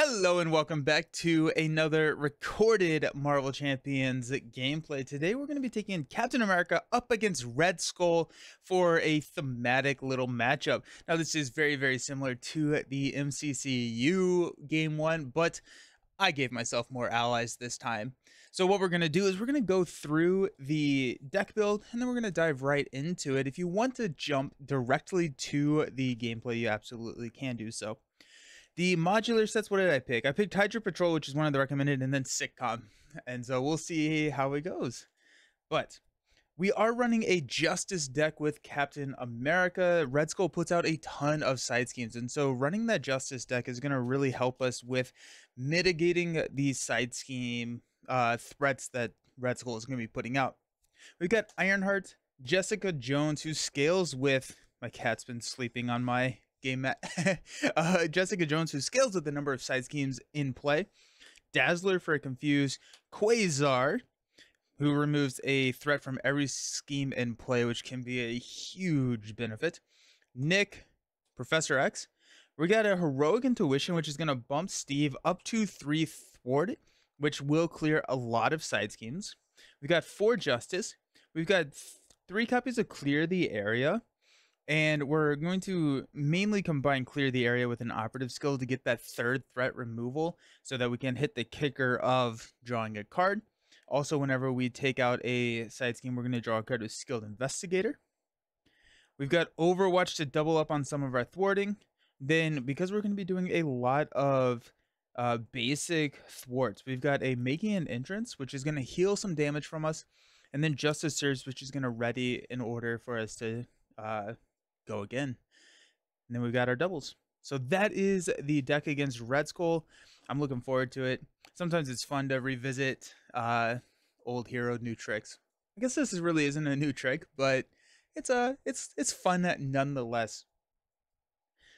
Hello and welcome back to another recorded Marvel Champions gameplay. Today we're going to be taking Captain America up against Red Skull for a thematic little matchup. Now this is very similar to the MCCU game one, but I gave myself more allies this time. So what we're going to do is we're going to go through the deck build and then we're going to dive right into it. If you want to jump directly to the gameplay, you absolutely can do so. The modular sets, what did I pick? I picked Hydra Patrol, which is one of the recommended, and then Sitcom. And so we'll see how it goes. But we are running a Justice deck with Captain America. Red Skull puts out a ton of side schemes. And so running that Justice deck is going to really help us with mitigating these side scheme threats that Red Skull is going to be putting out. We've got Ironheart, Jessica Jones, who scales with... My cat's been sleeping on my game mat. Jessica Jones, who scales with the number of side schemes in play. Dazzler for a confuse. Quasar, who removes a threat from every scheme in play, which can be a huge benefit. Nick, Professor X. We got a Heroic Intuition, which is going to bump Steve up to 3 thwart, which will clear a lot of side schemes. We've got 4 Justice. We've got 3 copies of Clear the Area. And we're going to mainly combine Clear the Area with an operative skill to get that 3rd threat removal so that we can hit the kicker of drawing a card. Also, whenever we take out a side scheme, we're going to draw a card with Skilled Investigator. We've got Overwatch to double up on some of our thwarting. Then, because we're going to be doing a lot of basic thwarts, we've got a Making an Entrance, which is going to heal some damage from us. And then Justice Surge, which is going to ready in order for us to... go again. And then we've got our doubles. So that is the deck against Red Skull. I'm looking forward to it. Sometimes it's fun to revisit old hero, new tricks. I guess this really isn't a new trick, but it's fun nonetheless.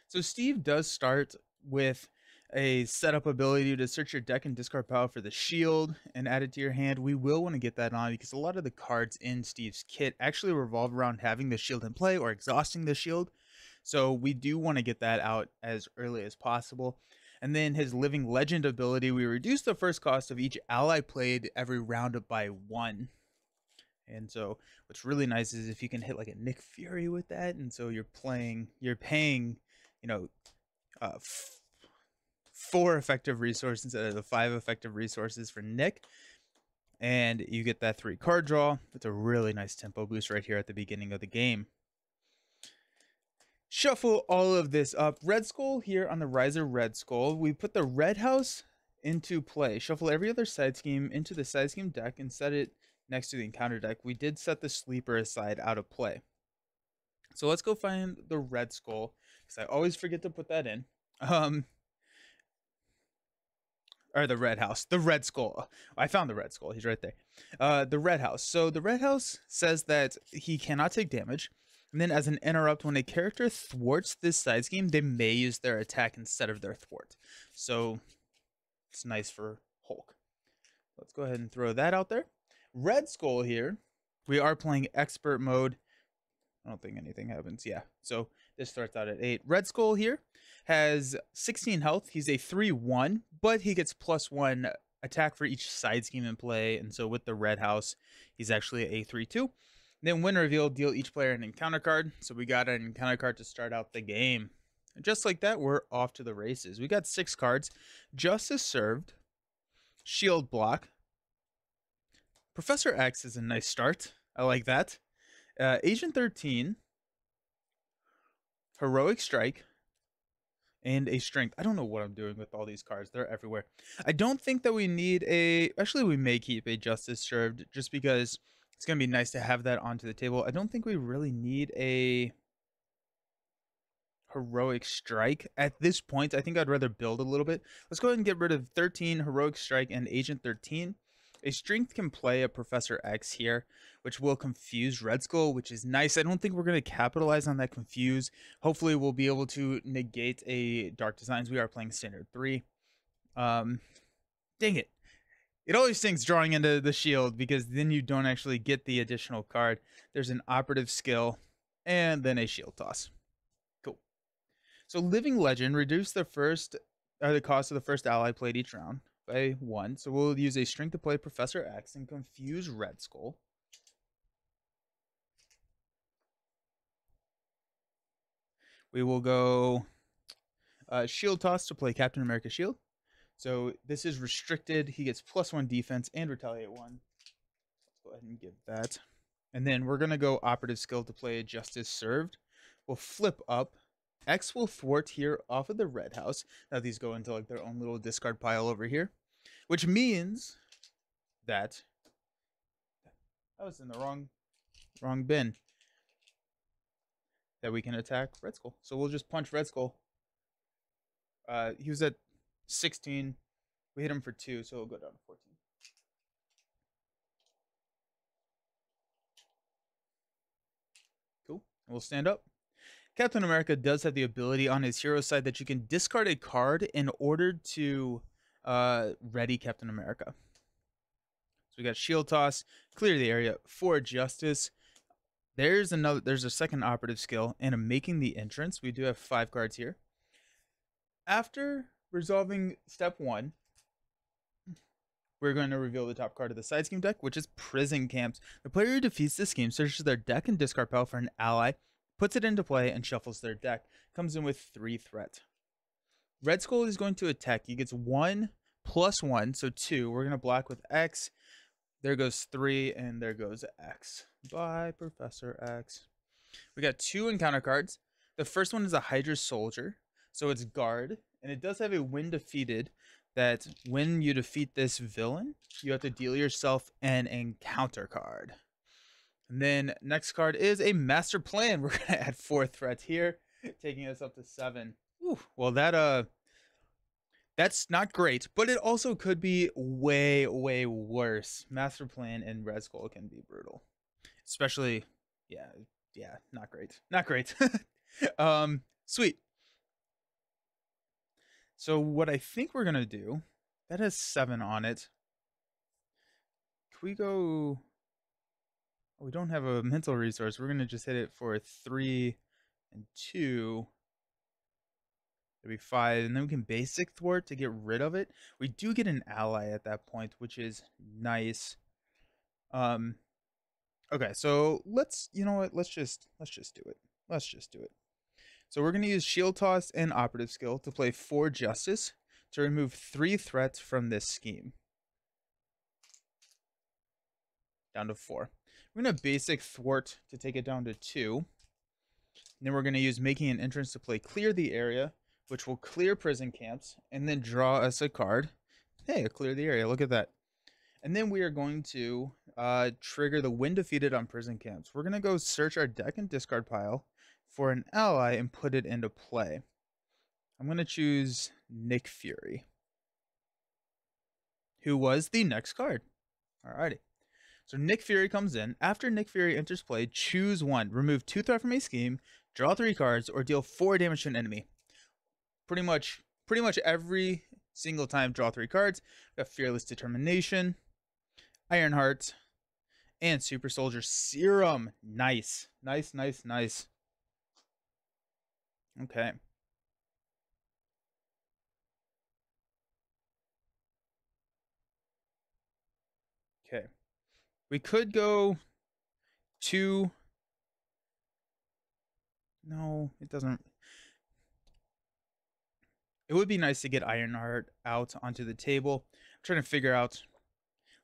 So Steve does start with a setup ability to search your deck and discard power for the shield and add it to your hand. We will want to get that on because a lot of the cards in Steve's kit actually revolve around having the shield in play or exhausting the shield. So we do want to get that out as early as possible. And then his Living Legend ability, we reduce the first cost of each ally played every round by 1. And so what's really nice is if you can hit like a Nick Fury with that. And so you're paying, you know, 4 effective resources instead of the 5 effective resources for Nick. And you get that 3 card draw. It's a really nice tempo boost right here at the beginning of the game. Shuffle all of this up. Red Skull here on the Riser Red Skull. We put the Red House into play. Shuffle every other side scheme into the side scheme deck and set it next to the encounter deck. We did set the Sleeper aside out of play. So let's go find the Red Skull, because I always forget to put that in. Or the Red House, the Red Skull. I found the Red Skull. He's right there. The Red House. So the Red House says that he cannot take damage. And then as an interrupt, when a character thwarts this side scheme, they may use their attack instead of their thwart. So it's nice for Hulk. Let's go ahead and throw that out there. Red Skull here. We are playing expert mode. I don't think anything happens. Yeah. So this starts out at 8. Red Skull here has 16 health. He's a 3/1, but he gets +1 attack for each side scheme in play. And so with the Red House, he's actually a 3/2. Then win reveal, deal each player an encounter card. So we got an encounter card to start out the game. And just like that, we're off to the races. We got 6 cards. Justice Served, Shield Block. Professor X is a nice start. I like that. Agent 13, Heroic Strike, and a Strength. I don't know what I'm doing with all these cards. They're everywhere. I don't think that we need a... Actually, we may keep a Justice Served just because it's going to be nice to have that onto the table. I don't think we really need a Heroic Strike at this point. I think I'd rather build a little bit. Let's go ahead and get rid of 13, Heroic Strike, and Agent 13. A Strength can play a Professor X here, which will confuse Red Skull, which is nice. I don't think we're going to capitalize on that confuse. Hopefully, we'll be able to negate a Dark Designs. We are playing Standard 3. Dang it. It always stinks drawing into the shield because then you don't actually get the additional card. There's an operative skill and then a shield toss. Cool. So Living Legend, reduce the first the cost of the first ally played each round by 1. So we'll use a string to play Professor X and confuse Red Skull. We will go Shield Toss to play Captain America Shield. So this is restricted. He gets +1 defense and retaliate 1. Let's go ahead and give that. And then we're going to go Operative Skill to play Justice Served. We'll flip up. X will thwart here off of the red house. Now these go into like their own little discard pile over here, which means that I was in the wrong bin. That we can attack Red Skull. So we'll just punch Red Skull. He was at 16. We hit him for 2, so it'll go down to 14. Cool. And we'll stand up. Captain America does have the ability on his hero side that you can discard a card in order to ready Captain America. So we got Shield Toss, clear the area for Justice. There's a second operative skill, and I'm making the entrance. We do have 5 cards here. After resolving step 1, we're going to reveal the top card of the side scheme deck, which is Prison Camps. The player who defeats this scheme searches their deck and discard pile for an ally, puts it into play, and shuffles their deck. Comes in with 3 threat. Red Skull is going to attack. He gets 1 + 1, so 2. We're going to block with X. There goes 3, and there goes X. Bye, Professor X. We got 2 encounter cards. The first one is a Hydra Soldier, so it's guard, and it does have a when defeated that when you defeat this villain, you have to deal yourself an encounter card. And then next card is a Master Plan. We're going to add 4 threats here, taking us up to 7. Ooh, well, that's not great, but it also could be way, way worse. Master Plan and Red Skull can be brutal. Especially, yeah, not great. Not great. Sweet. So what I think we're going to do, that has 7 on it. Can we go... Oh, we don't have a mental resource. We're going to just hit it for 3 and 2. It'll be 5, and then we can basic thwart to get rid of it. We do get an ally at that point, which is nice. Okay, so you know what? Let's just do it. Let's just do it. So we're going to use Shield Toss and Operative Skill to play 4 Justice to remove 3 threats from this scheme. Down to 4. We're going to basic thwart to take it down to 2. And then we're going to use Making an Entrance to play Clear the Area, which will clear Prison Camps, and then draw us a card. Hey, clear the area. Look at that. And then we are going to trigger the when defeated on Prison Camps. We're going to go search our deck and discard pile for an ally and put it into play. I'm going to choose Nick Fury, who was the next card. Alrighty. So Nick Fury comes in. After Nick Fury enters play, choose 1. Remove 2 threat from a scheme, draw 3 cards, or deal 4 damage to an enemy. Pretty much every single time, draw 3 cards. We got Fearless Determination, Ironheart, and Super Soldier Serum. Nice. Nice, nice, nice. Okay. Okay. We could go 2. No, it doesn't. It would be nice to get Ironheart out onto the table. I'm trying to figure out.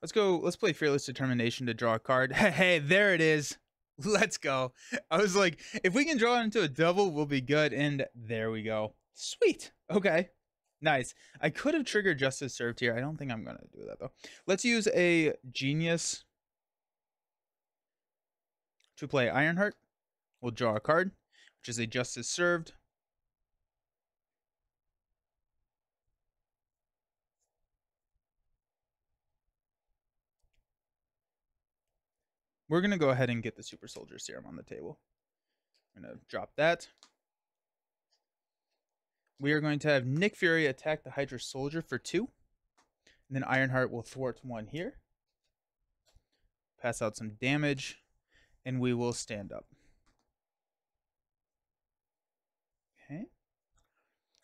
Let's play Fearless Determination to draw a card. Hey, there it is. Let's go. I was like, if we can draw it into a double, we'll be good. And there we go. Sweet. Okay. Nice. I could have triggered Justice Served here. I don't think I'm going to do that, though. Let's use a Genius to play Ironheart. We'll draw a card, which is a Justice Served. We're going to go ahead and get the Super Soldier Serum on the table. I'm going to drop that. We are going to have Nick Fury attack the Hydra Soldier for 2. And then Ironheart will thwart 1 here. Pass out some damage. And we will stand up. Okay.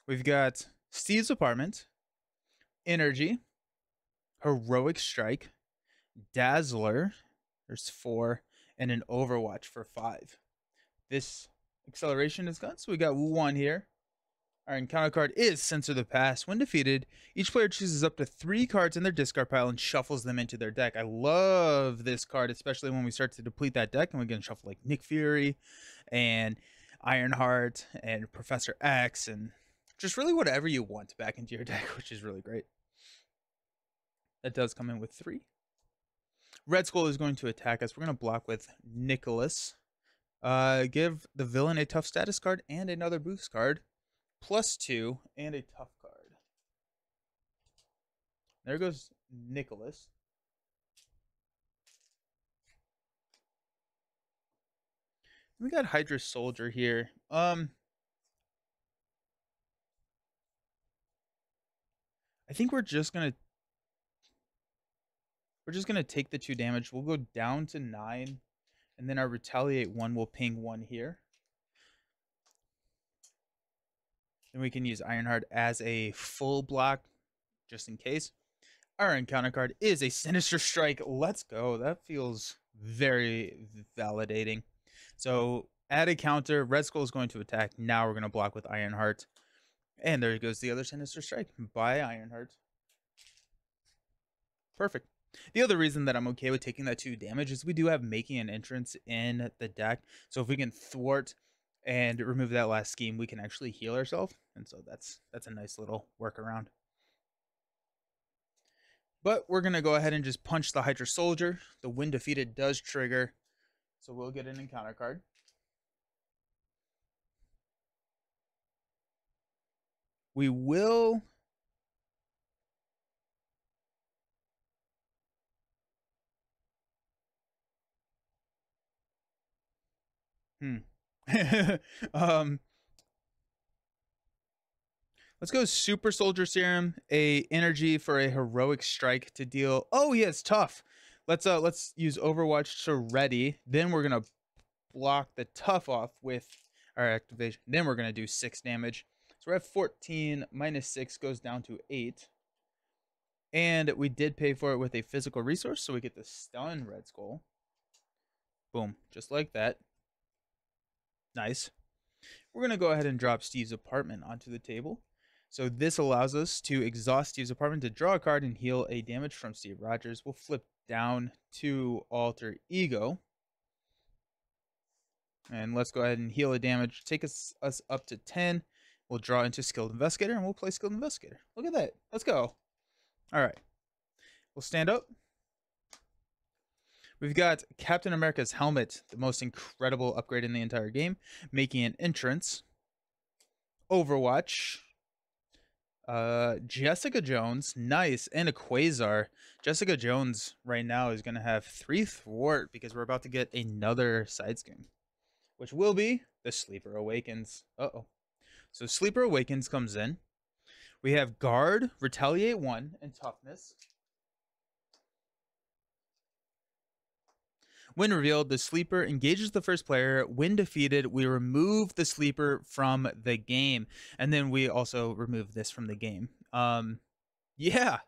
We've got Steve's Apartment, Energy, Heroic Strike, Dazzler, there's 4, and an Overwatch for 5. This acceleration is gone, so we got 1 here. Our encounter card is Censor the Past. When defeated, each player chooses up to 3 cards in their discard pile and shuffles them into their deck. I love this card, especially when we start to deplete that deck and we can shuffle like Nick Fury and Ironheart and Professor X and just really whatever you want back into your deck, which is really great. That does come in with 3. Red Skull is going to attack us. We're going to block with Nicholas. Give the villain a tough status card and another boost card. +2 and a tough card. There goes Nicholas. We got Hydra Soldier here. I think we're just gonna take the 2 damage. We'll go down to 9, and then our Retaliate 1 will ping 1 here. Then we can use Ironheart as a full block, just in case. Our encounter card is a Sinister Strike. Let's go. That feels very validating. So add a counter. Red Skull is going to attack. Now we're going to block with Ironheart. And there goes the other Sinister Strike by Ironheart. Perfect. The other reason that I'm okay with taking that 2 damage is we do have Making an Entrance in the deck. So if we can thwart and remove that last scheme, we can actually heal ourselves. And so that's a nice little workaround. But we're going to go ahead and just punch the Hydra Soldier. The when defeated does trigger. So we'll get an encounter card. We will... Let's go Super Soldier Serum, a energy for a Heroic Strike to deal. Oh, yeah, it's tough. Let's use Overwatch to ready. Then we're gonna block the tough off with our activation. Then we're gonna do 6 damage. So we're at 14. -6 goes down to 8. And we did pay for it with a physical resource, so we get the stun Red Skull. Boom, just like that. Nice. We're gonna go ahead and drop Steve's Apartment onto the table. So this allows us to exhaust Steve's Apartment to draw a card and heal a damage from Steve Rogers. We'll flip down to Alter Ego. And let's go ahead and heal a damage. Take us up to 10. We'll draw into Skilled Investigator, and we'll play Skilled Investigator. Look at that. Let's go. All right. We'll stand up. We've got Captain America's helmet, the most incredible upgrade in the entire game, making an entrance. Overwatch. Jessica Jones, nice, and a Quasar. Jessica Jones right now is going to have 3 thwart because we're about to get another side scheme, which will be the Sleeper Awakens. So Sleeper Awakens comes in. We have Guard, Retaliate 1, and Toughness. When revealed, the Sleeper engages the first player. When defeated, we remove the Sleeper from the game. And then we also remove this from the game. Yeah.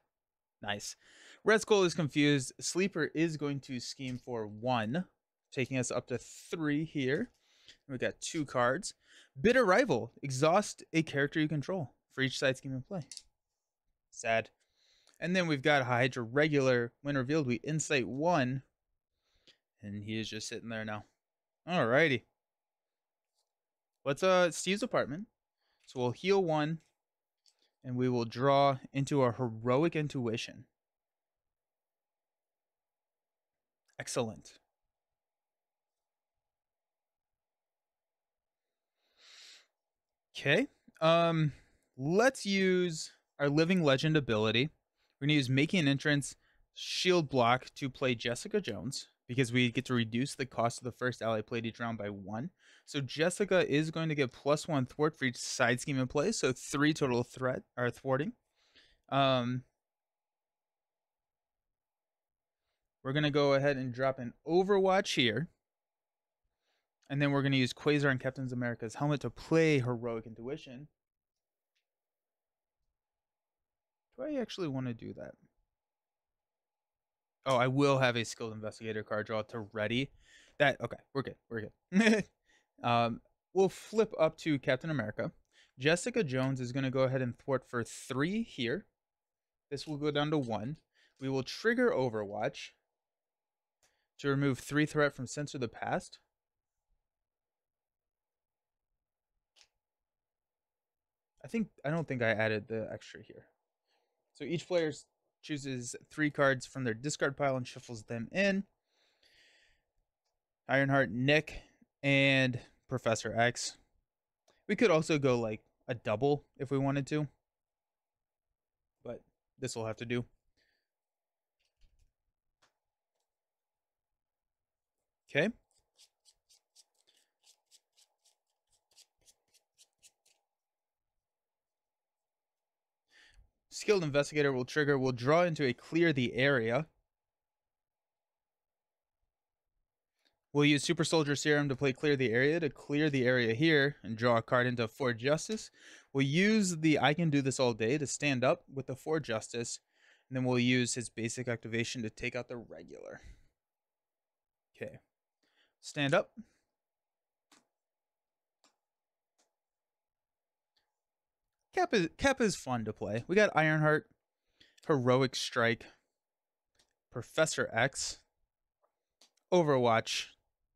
Nice. Red Skull is confused. Sleeper is going to scheme for 1, taking us up to 3 here. We got 2 cards. Bitter Rival. Exhaust a character you control for each side scheme in play. Sad. And then we've got Hydra Regular. When revealed, we Insight 1. And he is just sitting there now. Alrighty. Let's Steve's Apartment. So we'll heal 1. And we will draw into our Heroic Intuition. Excellent. Okay. Let's use our Living Legend ability. We're gonna use Making an Entrance, Shield Block to play Jessica Jones, because we get to reduce the cost of the first ally played each round by 1. So Jessica is going to get +1 thwart for each side scheme in play, so 3 total threat or thwarting. We're gonna go ahead and drop an Overwatch here. And then we're gonna use Quasar and Captain America's helmet to play Heroic Intuition. Do I actually want to do that? Oh, I will have a skilled investigator card draw to ready. Okay, we're good. We're good. We'll flip up to Captain America. Jessica Jones is going to go ahead and thwart for 3 here. This will go down to 1. We will trigger Overwatch to remove 3 threat from Censor the Past. I don't think I added the extra here. So each player chooses 3 cards from their discard pile and shuffles them in. Ironheart, Nick, and Professor X. We could also go like a double if we wanted to, but this will have to do. Okay. Skilled Investigator will trigger, will draw into a clear the area. We'll use Super Soldier Serum to play clear the area here and draw a card into 4 Justice. We'll use the I Can Do This All Day to stand up with the 4 Justice, and then we'll use his basic activation to take out the regular. Okay. Stand up. Cap is fun to play. We got Ironheart, Heroic Strike, Professor X, Overwatch,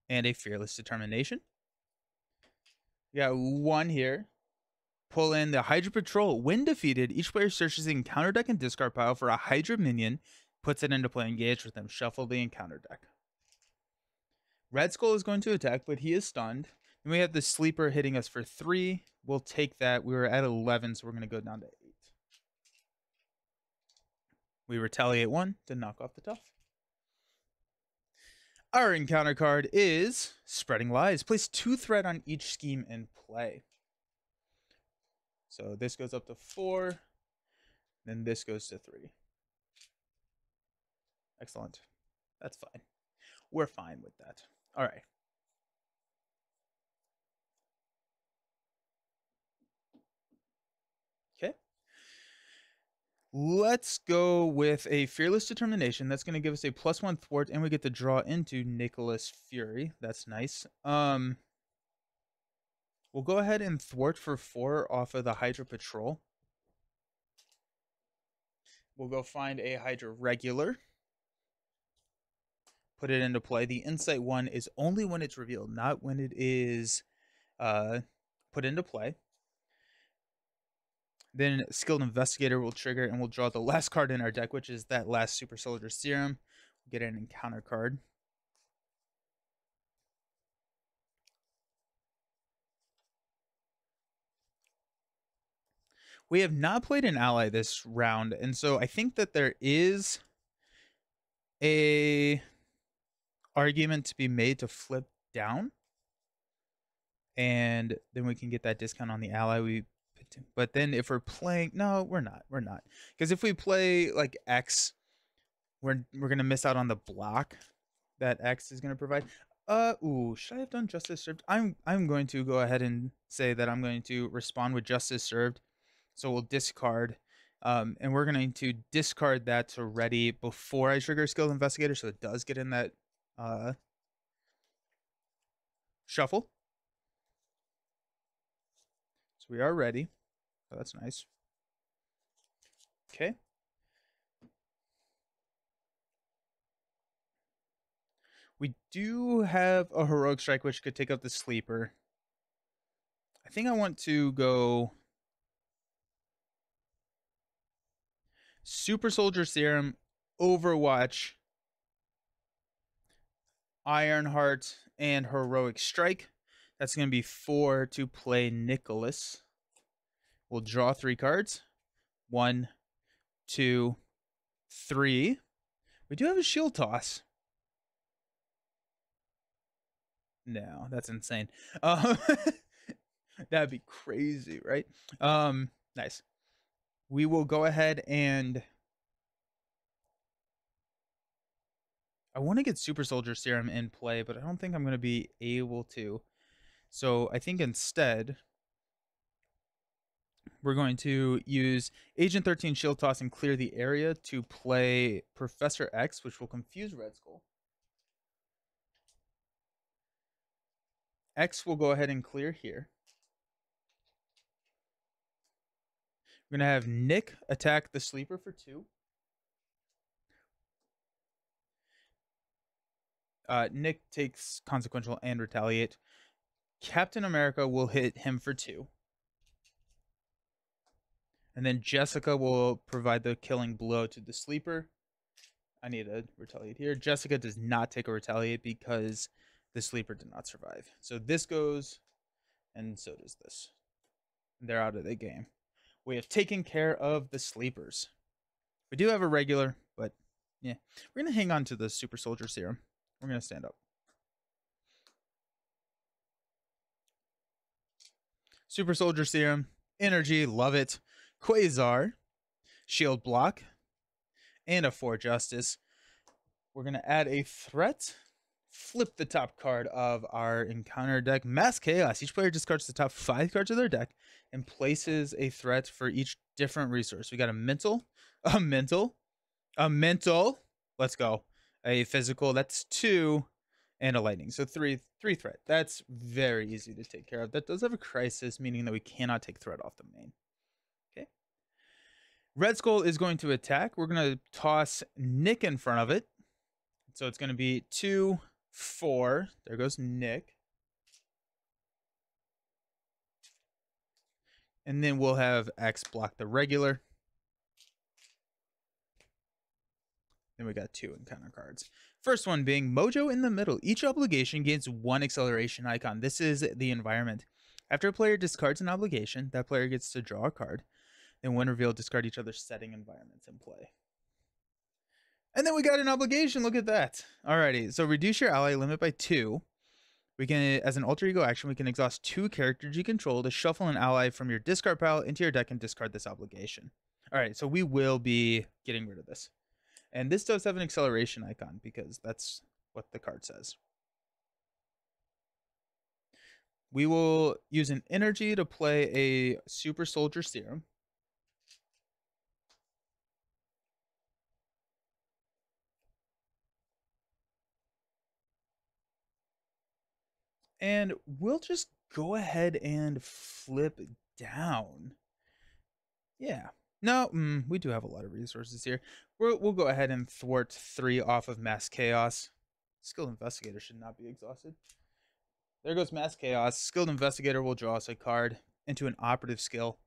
and a Fearless Determination. We got 1 here. Pull in the Hydra Patrol. When defeated, each player searches the encounter deck and discard pile for a Hydra minion, puts it into play, engage with them, shuffle the encounter deck. Red Skull is going to attack, but he is stunned. Then we have the Sleeper hitting us for 3. We'll take that. We were at 11, so we're going to go down to 8. We retaliate 1 to knock off the tough. Our encounter card is Spreading Lies. Place 2 threat on each scheme in play. So this goes up to 4. Then this goes to 3. Excellent. That's fine. We're fine with that. All right. Okay. Let's go with a Fearless Determination. That's going to give us a +1 thwart, and we get to draw into Nicholas Fury. That's nice. We'll go ahead and thwart for 4 off of the Hydra Patrol. We'll go find a Hydra regular. Put it into play. The Insight 1 is only when it's revealed, not when it is put into play. Then Skilled Investigator will trigger, and we'll draw the last card in our deck, which is that last Super Soldier Serum. We'll get an encounter card. We have not played an ally this round, and so I think that there is a argument to be made to flip down, and then we can get that discount on the ally. But then if we're playing, no, we're not, because if we play like X, we're gonna miss out on the block that X is gonna provide. Should I have done Justice Served? I'm going to go ahead and say that I'm going to respond with Justice Served. So we'll discard, and we're going to discard that to ready before I trigger Skilled Investigator, so it does get in that shuffle. So we are ready. Oh, that's nice. Okay. We do have a Heroic Strike, which could take out the Sleeper. I think I want to go Super Soldier Serum, Overwatch, Ironheart, and Heroic Strike. That's going to be 4 to play Nicholas. We'll draw 3 cards. 1, 2, 3. We do have a Shield Toss. No, that's insane. That'd be crazy, right? Nice. We will go ahead and I want to get Super Soldier Serum in play, but I don't think I'm going to be able to. So I think instead we're going to use Agent 13 Shield Toss and clear the area to play Professor X, which will confuse Red Skull. X will go ahead and clear here. We're going to have Nick attack the Sleeper for 2. Nick takes Consequential and Retaliate. Captain America will hit him for 2. And then Jessica will provide the killing blow to the Sleeper. I need to retaliate here. Jessica does not take a retaliate because the Sleeper did not survive. So this goes, and so does this. They're out of the game. We have taken care of the Sleepers. We do have a regular, but yeah. We're going to hang on to the Super Soldier Serum. We're going to stand up. Super Soldier Serum. Energy, love it. Quasar. Shield block. And a 4 Justice. We're going to add a threat. Flip the top card of our encounter deck. Mass Chaos. Each player discards the top 5 cards of their deck and places a threat for each different resource. We got a mental, a mental, a mental. Let's go. A physical. That's 2. And a lightning. So 3 threat. That's very easy to take care of. That does have a crisis, meaning that we cannot take threat off the main. Okay. Red Skull is going to attack. We're going to toss Nick in front of it. So it's going to be 2, 4. There goes Nick. And then we'll have X block the regular. Then we got 2 encounter cards. First one being Mojo in the middle. Each obligation gains 1 acceleration icon. This is the environment. After a player discards an obligation, that player gets to draw a card. Then when revealed, discard each other's setting environments in play. And then we got an obligation. Look at that. Alrighty. So reduce your ally limit by 2. We can, as an alter ego action, we can exhaust 2 characters you control to shuffle an ally from your discard pile into your deck and discard this obligation. Alright, so we will be getting rid of this. And this does have an acceleration icon because that's what the card says. We will use an energy to play a Super Soldier Serum. And we'll just go ahead and flip down. Yeah. No, we do have a lot of resources here. We'll go ahead and thwart 3 off of Mass Chaos. Skilled Investigator should not be exhausted. There goes Mass Chaos. Skilled Investigator will draw us a card into an operative skill.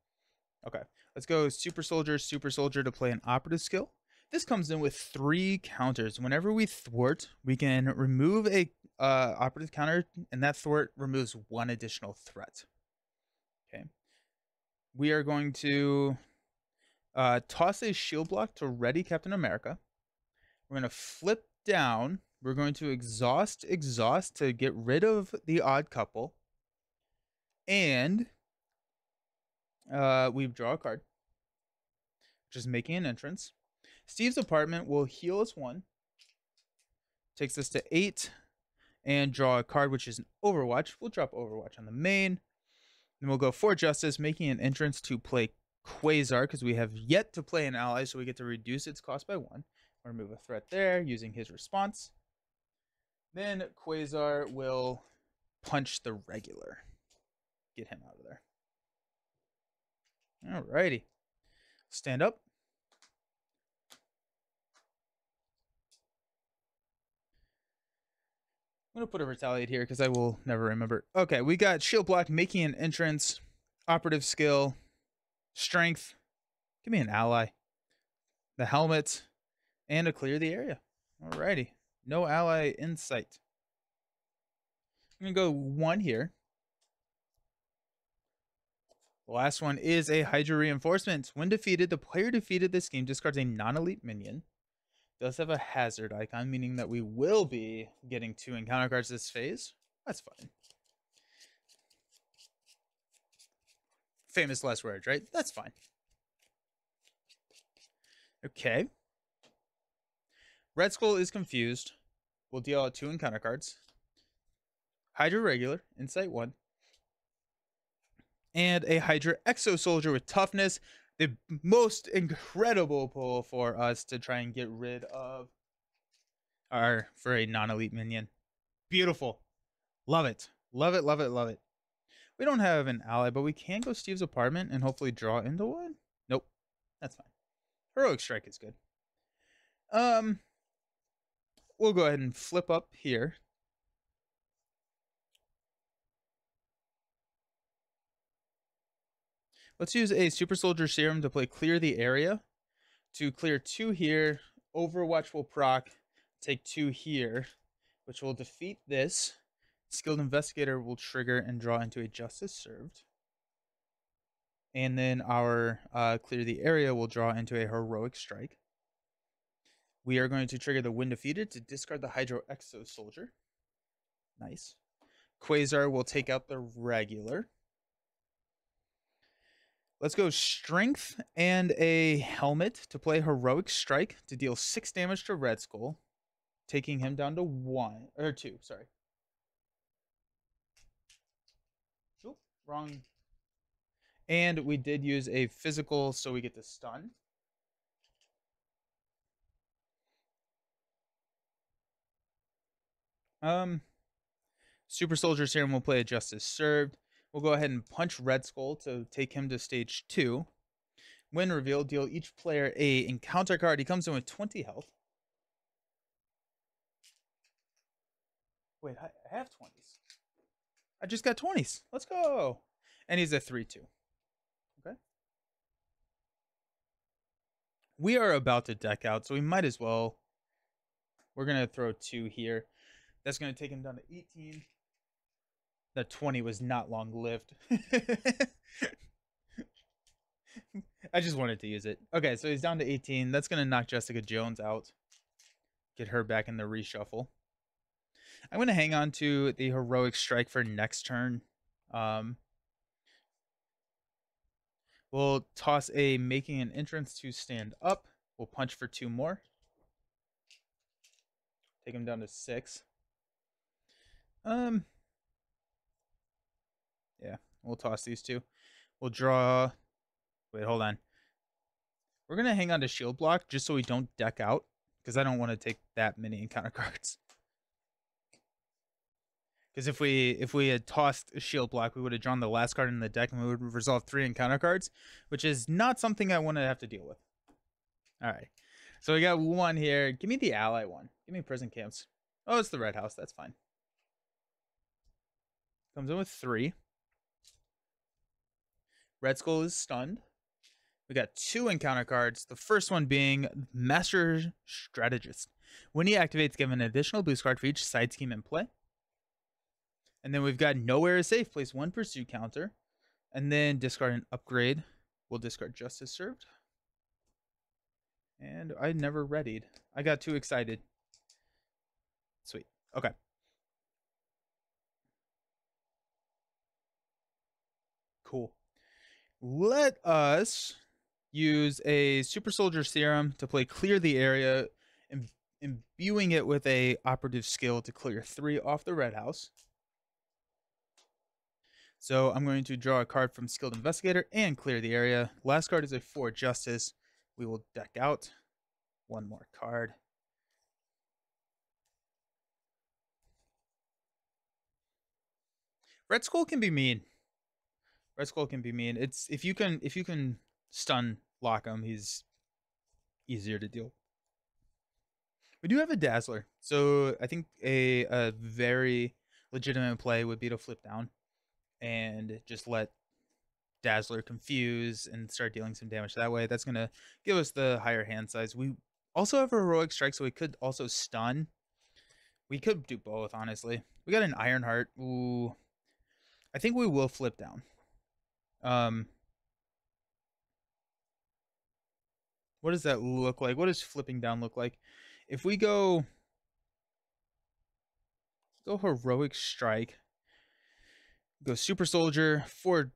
Okay, let's go Super Soldier to play an operative skill. This comes in with 3 counters. Whenever we thwart, we can remove a operative counter, and that thwart removes 1 additional threat. Okay. We are going to toss a shield block to ready Captain America. We're going to flip down. We're going to exhaust to get rid of the odd couple. And we draw a card, which is making an entrance. Steve's apartment will heal us 1. Takes us to 8. And draw a card, which is an Overwatch. We'll drop Overwatch on the main. Then we'll go 4 Justice, making an entrance to play Quasar, because we have yet to play an ally, so we get to reduce its cost by 1. Or remove a threat there, using his response. Then Quasar will punch the regular. Get him out of there. Alrighty. Stand up. I'm going to put a retaliate here because I will never remember. Okay, we got shield block, making an entrance, operative skill, strength. Give me an ally. The helmet, and a clear the area. Alrighty. No ally in sight. I'm going to go 1 here. The last one is a Hydra Reinforcement. When defeated, the player defeated this game discards a non-elite minion. Does have a hazard icon, meaning that we will be getting 2 encounter cards this phase. That's fine. Famous last words, right? That's fine. Okay. Red Skull is confused. We'll deal out 2 encounter cards. Hydra regular, Insight 1. and a Hydra Exo Soldier with toughness. The most incredible pull for us to try and get rid of for a non-elite minion. Beautiful. Love it. Love it, love it, love it. We don't have an ally, but we can go Steve's apartment and hopefully draw into one. Nope. That's fine. Heroic Strike is good. We'll go ahead and flip up here. Let's use a Super Soldier Serum to play Clear the Area. To clear 2 here, Overwatch will proc, take 2 here, which will defeat this. Skilled Investigator will trigger and draw into a Justice Served. And then our Clear the Area will draw into a Heroic Strike. We are going to trigger the When Defeated to discard the Hydro Exo Soldier. Nice. Quasar will take out the regular. Let's go Strength and a Helmet to play Heroic Strike to deal 6 damage to Red Skull, taking him down to 1 or 2. Sorry. Oop, wrong. And we did use a physical, so we get to stun. Super Soldier Serum will play a Justice Served. We'll go ahead and punch Red Skull to take him to stage 2. When revealed, deal each player a encounter card. He comes in with 20 health. Wait, I have 20s. I just got 20s. Let's go. And he's a 3/2. Okay. We are about to deck out, so we might as well. We're going to throw 2 here. That's going to take him down to 18. That 20 was not long lived. I just wanted to use it. Okay, so he's down to 18. That's going to knock Jessica Jones out. Get her back in the reshuffle. I'm going to hang on to the Heroic Strike for next turn. We'll toss a Making an Entrance to stand up. We'll punch for 2 more. Take him down to 6. Yeah, we'll toss these 2. We'll draw. Wait, hold on. We're going to hang on to Shield Block just so we don't deck out, because I don't want to take that many encounter cards. Because if we had tossed a Shield Block, we would have drawn the last card in the deck and we would have resolved 3 encounter cards, which is not something I want to have to deal with. All right. So we got 1 here. Give me the ally one. Give me Prison Camps. Oh, it's the Red House. That's fine. Comes in with 3. Red Skull is stunned. We got 2 encounter cards. The first one being Master Strategist. When he activates, give an additional boost card for each side scheme in play. And then we've got Nowhere is Safe. Place 1 pursuit counter. And then discard an upgrade. We'll discard Justice Served. And I never readied. I got too excited. Sweet. Okay. Cool. Let us use a Super Soldier Serum to play Clear the Area, imbuing it with a operative skill to clear 3 off the Red House. So I'm going to draw a card from Skilled Investigator and clear the area. Last card is a 4 Justice. We will deck out 1 more card. Red Skull can be mean. Red Skull can be mean. It's if you can stun lock him, he's easier to deal. We do have a Dazzler, so I think a very legitimate play would be to flip down and just let Dazzler confuse and start dealing some damage that way. That's going to give us the higher hand size. We also have a Heroic Strike, so we could also stun. We could do both, honestly. We got an Ironheart. Ooh. I think we will flip down. What does that look like? What does flipping down look like? If we go Heroic Strike, go Super Soldier or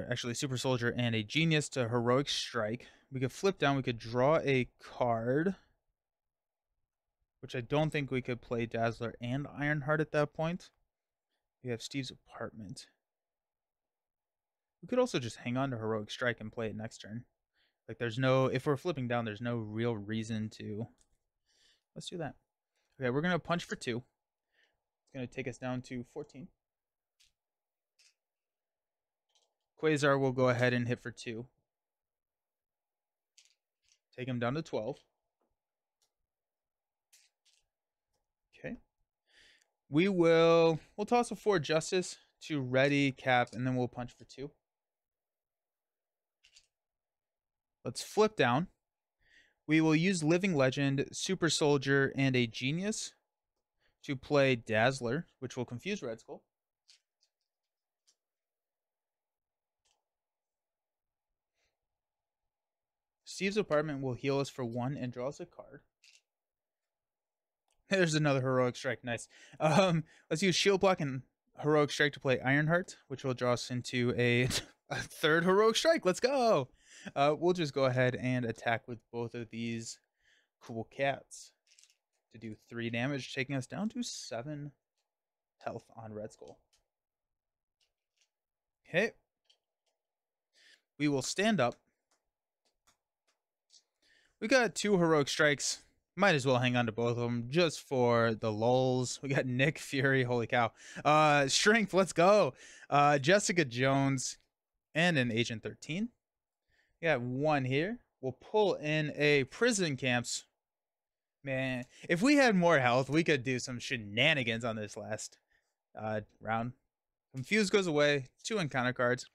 actually Super Soldier and a Genius to Heroic Strike. We could flip down. We could draw a card, which I don't think we could play Dazzler and Ironheart at that point. We have Steve's apartment. We could also just hang on to Heroic Strike and play it next turn. Like there's no, if we're flipping down, there's no real reason to. Let's do that. Okay, we're going to punch for 2. It's going to take us down to 14. Quasar will go ahead and hit for 2. Take him down to 12. Okay. We'll toss a 4 Justice to ready, cap, and then we'll punch for 2. Let's flip down. We will use Living Legend, Super Soldier, and a Genius to play Dazzler, which will confuse Red Skull. Steve's Apartment will heal us for 1 and draw us a card. There's another Heroic Strike. Nice. Let's use Shield Block and Heroic Strike to play Ironheart, which will draw us into a 3rd Heroic Strike. Let's go. We'll just go ahead and attack with both of these cool cats to do 3 damage, taking us down to 7 health on Red Skull. Okay. We will stand up. We got 2 Heroic Strikes. Might as well hang on to both of them just for the lulz. We got Nick Fury. Holy cow. Strength. Let's go. Jessica Jones and an Agent 13. We got 1 here. We'll pull in a Prison Camps. Man, if we had more health, we could do some shenanigans on this last round. Confuse goes away. 2 encounter cards.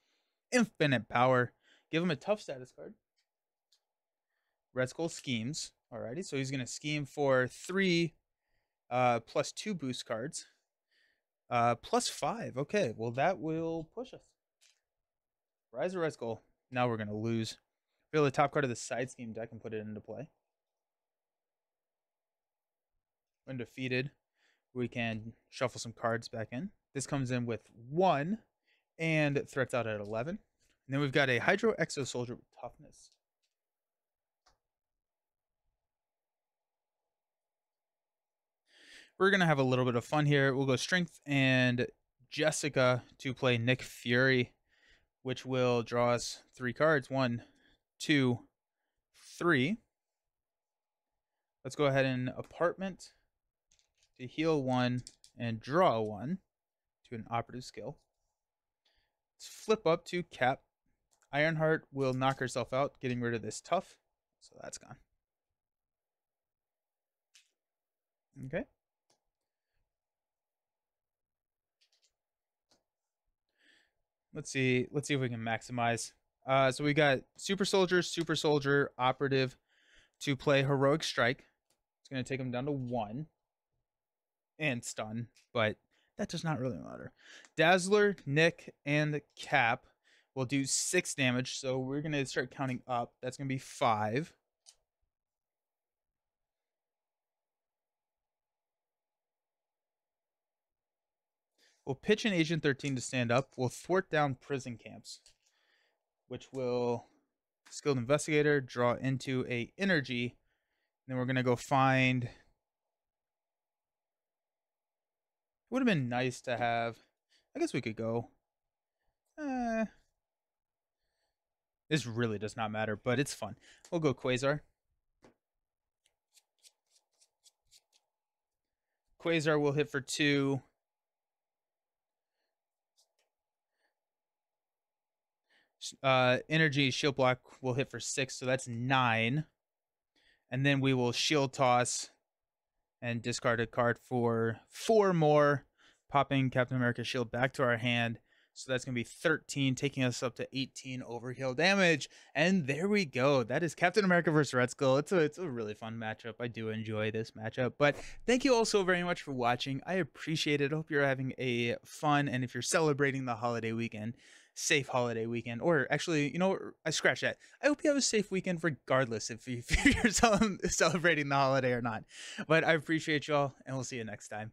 Infinite Power. Give him a tough status card. Red Skull schemes. Alrighty, so he's going to scheme for 3 plus 2 boost cards. Plus 5. Okay, well that will push us. Rise of Red Skull. Now we're going to lose. Reveal the top card of the side scheme deck and put it into play. When defeated, we can shuffle some cards back in. This comes in with 1 and threats out at 11. And then we've got a Hydro Exo Soldier with toughness. We're going to have a little bit of fun here. We'll go Strength and Jessica to play Nick Fury, which will draw us 3 cards. 1, 2, 3. Let's go ahead and Apartment to heal 1 and draw 1 to an operative skill. Let's flip up to cap. Ironheart will knock herself out, getting rid of this tough. So that's gone. Okay. Let's see if we can maximize. So we got Super Soldier, Operative to play Heroic Strike. It's going to take him down to 1 and stun, but that does not really matter. Dazzler, Nick, and Cap will do 6 damage, so we're going to start counting up. That's going to be 5. We'll pitch an Agent 13 to stand up. We'll thwart down Prison Camps, which will Skilled Investigator, draw into a Energy. And then we're going to go find... It would have been nice to have... I guess we could go... This really does not matter, but it's fun. We'll go Quasar. Quasar will hit for 2. Energy Shield Block will hit for 6, so that's 9. And then we will Shield Toss and discard a card for 4 more, popping Captain America's shield back to our hand. So that's going to be 13, taking us up to 18 overkill damage. And there we go. That is Captain America versus Red Skull. It's a really fun matchup. I do enjoy this matchup. But thank you all so very much for watching. I appreciate it. I hope you're having a fun, and if you're celebrating the holiday weekend, safe holiday weekend. Or actually, you know, I scratch that. I hope you have a safe weekend regardless if you're celebrating the holiday or not. But I appreciate y'all, and we'll see you next time.